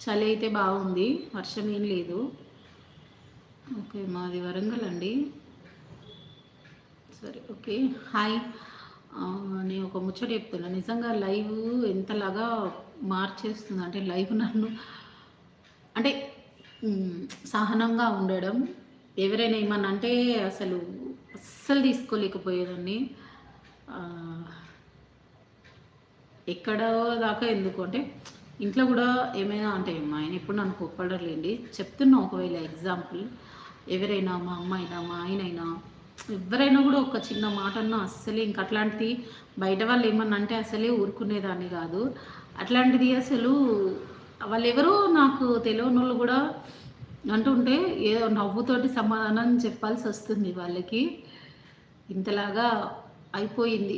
చలి అయితే బాగుంది. వర్షం ఏం లేదు. ఓకే. మాది వరంగల్ అండి. సరే. ఓకే. హాయ్. నేను ఒక ముచ్చట చెప్తున్నా. నిజంగా లైవ్ ఎంతలాగా మార్చేస్తుందంటే లైవ్ నన్ను అంటే హ్మ్. సహనంగా ఉండడం. ఎవరైనా ఏమన్నా అంటే అసలు అస్సలు తీసుకోలేకపోయేదాన్ని. ఆహ్, ఎక్కడో దాకా ఎందుకు అంటే ఇంట్లో గూడా ఏమైనా అంటే మా ఆయన ఎప్పుడు నన్ను కోప్పడరులేండి. చెప్తున్నా ఒకవేళ ఎగ్జాంపుల్ ఎవరైనా మా అమ్మ అయినా, మా ఆయనైనా ఎవ్వరైనా గూడా ఒక చిన్న మాటన్నా అస్సలే ఇంక అట్లాంటిది బయట వాళ్ళు ఏమన్నా అంటే అసలే ఊరుకునేదాన్ని గాదు. అట్లాంటిది అసలు వాళ్ళెవరో నాకు తెలవనోళ్ళు గూడా అంటుంటే ఏదో నవ్వుతోటి సమాధానం చెప్పాల్సొస్తుంది వాళ్ళకి. ఇంతలాగా అయిపోయింది.